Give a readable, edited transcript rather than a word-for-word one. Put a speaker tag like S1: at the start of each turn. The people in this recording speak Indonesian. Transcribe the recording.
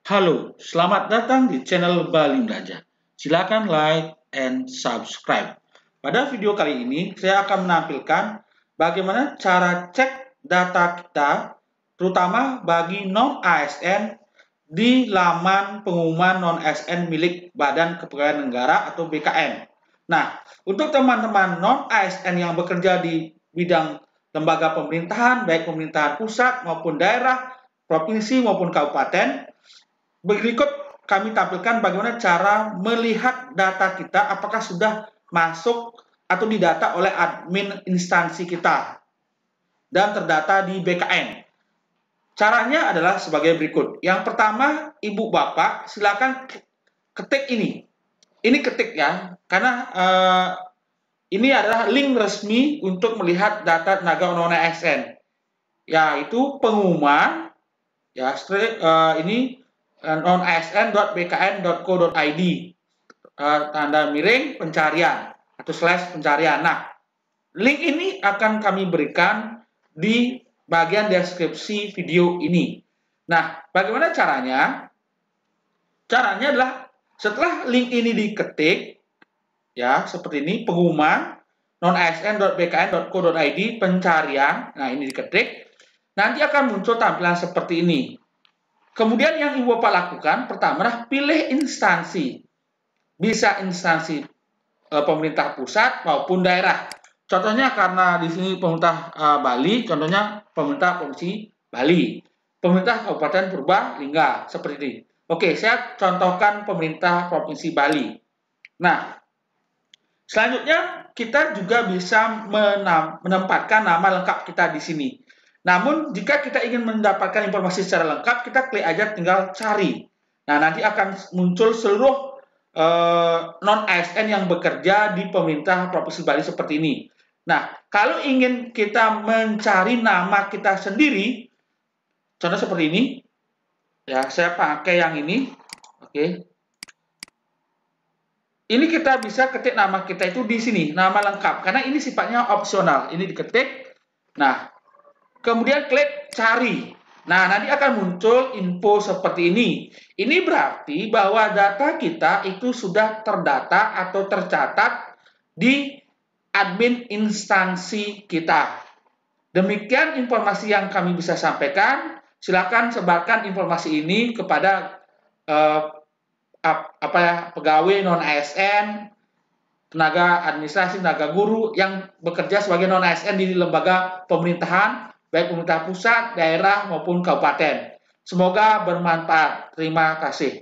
S1: Halo, selamat datang di channel Bali Belajar. Silakan like and subscribe. Pada video kali ini, saya akan menampilkan bagaimana cara cek data kita, terutama bagi non-ASN di laman pengumuman non-ASN milik Badan Kepegawaian Negara atau BKN. Nah, untuk teman-teman non-ASN yang bekerja di bidang lembaga pemerintahan, baik pemerintahan pusat maupun daerah, provinsi maupun kabupaten, berikut kami tampilkan bagaimana cara melihat data kita apakah sudah masuk atau didata oleh admin instansi kita dan terdata di BKN. Caranya adalah sebagai berikut. Yang pertama, Ibu Bapak silakan ketik ini. Ini ketik ya, karena ini adalah link resmi untuk melihat data tenaga non-ASN, yaitu pengumuman ya ini non-asn.bkn.co.id tanda miring pencarian atau slash pencarian. Nah, link ini akan kami berikan di bagian deskripsi video ini. Nah, bagaimana caranya? Caranya adalah setelah link ini diketik, ya seperti ini, pengumuman non-asn.bkn.co.id pencarian. Nah, ini diketik, nanti akan muncul tampilan seperti ini. Kemudian yang Ibu Bapak lakukan pertama adalah pilih instansi. Bisa instansi pemerintah pusat maupun daerah. Contohnya karena di sini pemerintah Bali, contohnya pemerintah provinsi Bali. Pemerintah Kabupaten Purbalingga, seperti ini. Oke, saya contohkan pemerintah provinsi Bali. Nah, selanjutnya kita juga bisa menempatkan nama lengkap kita di sini. Namun, jika kita ingin mendapatkan informasi secara lengkap, kita klik aja tinggal cari. Nah, nanti akan muncul seluruh non-ASN yang bekerja di pemerintah Provinsi Bali seperti ini. Nah, kalau ingin kita mencari nama kita sendiri, contoh seperti ini, ya saya pakai yang ini, oke. Ini kita bisa ketik nama kita itu di sini, nama lengkap, karena ini sifatnya opsional. Ini diketik, nah, kemudian klik cari. Nah, nanti akan muncul info seperti ini. Ini berarti bahwa data kita itu sudah terdata atau tercatat di admin instansi kita. Demikian informasi yang kami bisa sampaikan. Silakan sebarkan informasi ini kepada pegawai non-ASN, tenaga administrasi, tenaga guru yang bekerja sebagai non-ASN di lembaga pemerintahan, baik pemerintah pusat, daerah, maupun kabupaten. Semoga bermanfaat. Terima kasih.